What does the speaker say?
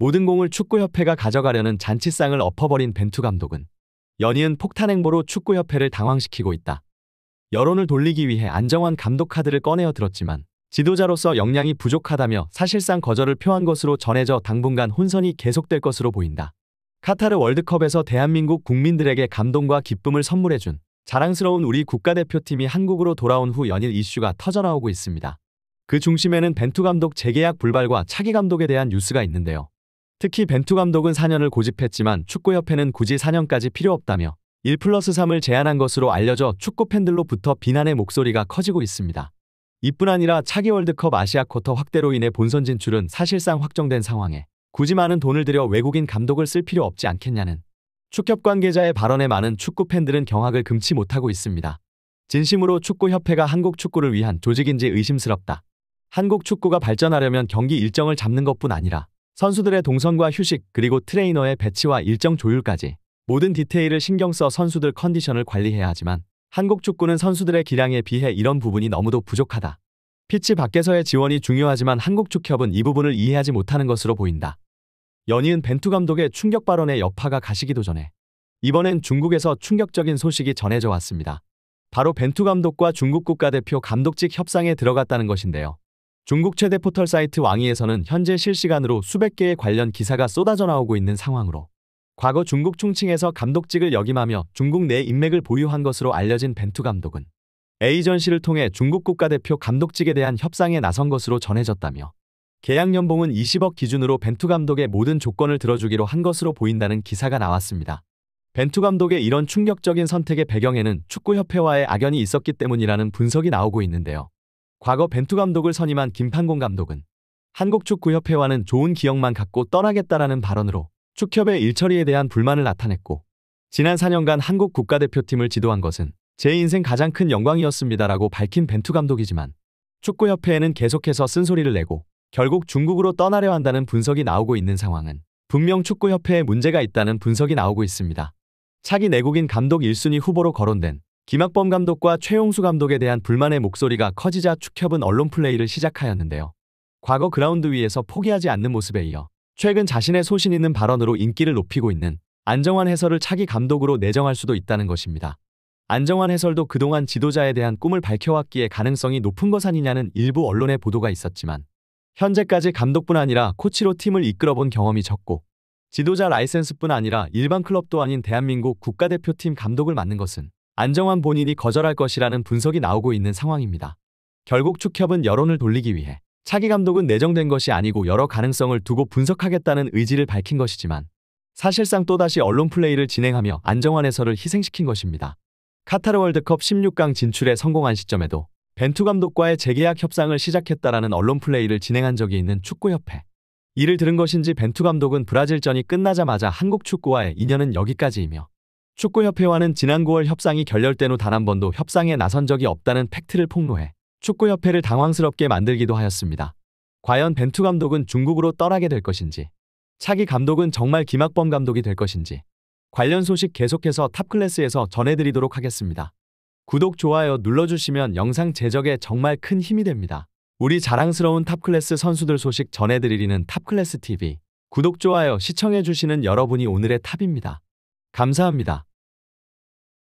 모든 공을 축구협회가 가져가려는 잔치상을 엎어버린 벤투 감독은 연이은 폭탄 행보로 축구협회를 당황시키고 있다. 여론을 돌리기 위해 안정환 감독 카드를 꺼내어 들었지만 지도자로서 역량이 부족하다며 사실상 거절을 표한 것으로 전해져 당분간 혼선이 계속될 것으로 보인다. 카타르 월드컵에서 대한민국 국민들에게 감동과 기쁨을 선물해준 자랑스러운 우리 국가대표팀이 한국으로 돌아온 후 연일 이슈가 터져나오고 있습니다. 그 중심에는 벤투 감독 재계약 불발과 차기 감독에 대한 뉴스가 있는데요. 특히 벤투 감독은 4년을 고집했지만 축구협회는 굳이 4년까지 필요 없다며 1+3을 제안한 것으로 알려져 축구 팬들로부터 비난의 목소리가 커지고 있습니다. 이뿐 아니라 차기 월드컵 아시아 쿼터 확대로 인해 본선 진출은 사실상 확정된 상황에 굳이 많은 돈을 들여 외국인 감독을 쓸 필요 없지 않겠냐는 축협 관계자의 발언에 많은 축구 팬들은 경악을 금치 못하고 있습니다. 진심으로 축구협회가 한국 축구를 위한 조직인지 의심스럽다. 한국 축구가 발전하려면 경기 일정을 잡는 것뿐 아니라 선수들의 동선과 휴식 그리고 트레이너의 배치와 일정 조율까지 모든 디테일을 신경 써 선수들 컨디션을 관리해야 하지만 한국 축구는 선수들의 기량에 비해 이런 부분이 너무도 부족하다. 피치 밖에서의 지원이 중요하지만 한국 축협은 이 부분을 이해하지 못하는 것으로 보인다. 연이은 벤투 감독의 충격 발언의 여파가 가시기도 전에 이번엔 중국에서 충격적인 소식이 전해져 왔습니다. 바로 벤투 감독과 중국 국가대표 감독직 협상에 들어갔다는 것인데요. 중국 최대 포털 사이트 왕이에서는 현재 실시간으로 수백 개의 관련 기사가 쏟아져 나오고 있는 상황으로 과거 중국 충칭에서 감독직을 역임하며 중국 내 인맥을 보유한 것으로 알려진 벤투 감독은 에이전시를 통해 중국 국가대표 감독직에 대한 협상에 나선 것으로 전해졌다며 계약 연봉은 20억 기준으로 벤투 감독의 모든 조건을 들어주기로 한 것으로 보인다는 기사가 나왔습니다. 벤투 감독의 이런 충격적인 선택의 배경에는 축구협회와의 악연이 있었기 때문이라는 분석이 나오고 있는데요. 과거 벤투 감독을 선임한 김판공 감독은 한국축구협회와는 좋은 기억만 갖고 떠나겠다라는 발언으로 축협의 일처리에 대한 불만을 나타냈고 지난 4년간 한국 국가대표팀을 지도한 것은 제 인생 가장 큰 영광이었습니다라고 밝힌 벤투 감독이지만 축구협회에는 계속해서 쓴소리를 내고 결국 중국으로 떠나려 한다는 분석이 나오고 있는 상황은 분명 축구협회에 문제가 있다는 분석이 나오고 있습니다. 차기 내국인 감독 1순위 후보로 거론된 김학범 감독과 최용수 감독에 대한 불만의 목소리가 커지자 축협은 언론 플레이를 시작하였는데요. 과거 그라운드 위에서 포기하지 않는 모습에 이어 최근 자신의 소신 있는 발언으로 인기를 높이고 있는 안정환 해설을 차기 감독으로 내정할 수도 있다는 것입니다. 안정환 해설도 그동안 지도자에 대한 꿈을 밝혀왔기에 가능성이 높은 것 아니냐는 일부 언론의 보도가 있었지만 현재까지 감독뿐 아니라 코치로 팀을 이끌어본 경험이 적고 지도자 라이센스뿐 아니라 일반 클럽도 아닌 대한민국 국가대표팀 감독을 맡는 것은 안정환 본인이 거절할 것이라는 분석이 나오고 있는 상황입니다. 결국 축협은 여론을 돌리기 위해 차기 감독은 내정된 것이 아니고 여러 가능성을 두고 분석하겠다는 의지를 밝힌 것이지만 사실상 또다시 언론 플레이를 진행하며 안정환 해설을 희생시킨 것입니다. 카타르 월드컵 16강 진출에 성공한 시점에도 벤투 감독과의 재계약 협상을 시작했다라는 언론 플레이를 진행한 적이 있는 축구협회. 이를 들은 것인지 벤투 감독은 브라질전이 끝나자마자 한국 축구와의 인연은 여기까지이며 축구협회와는 지난 9월 협상이 결렬된 후 단 한 번도 협상에 나선 적이 없다는 팩트를 폭로해 축구협회를 당황스럽게 만들기도 하였습니다. 과연 벤투 감독은 중국으로 떠나게 될 것인지 차기 감독은 정말 김학범 감독이 될 것인지 관련 소식 계속해서 탑클래스에서 전해드리도록 하겠습니다. 구독, 좋아요 눌러주시면 영상 제작에 정말 큰 힘이 됩니다. 우리 자랑스러운 탑클래스 선수들 소식 전해드리는 탑클래스TV 구독, 좋아요 시청해주시는 여러분이 오늘의 탑입니다. 감사합니다.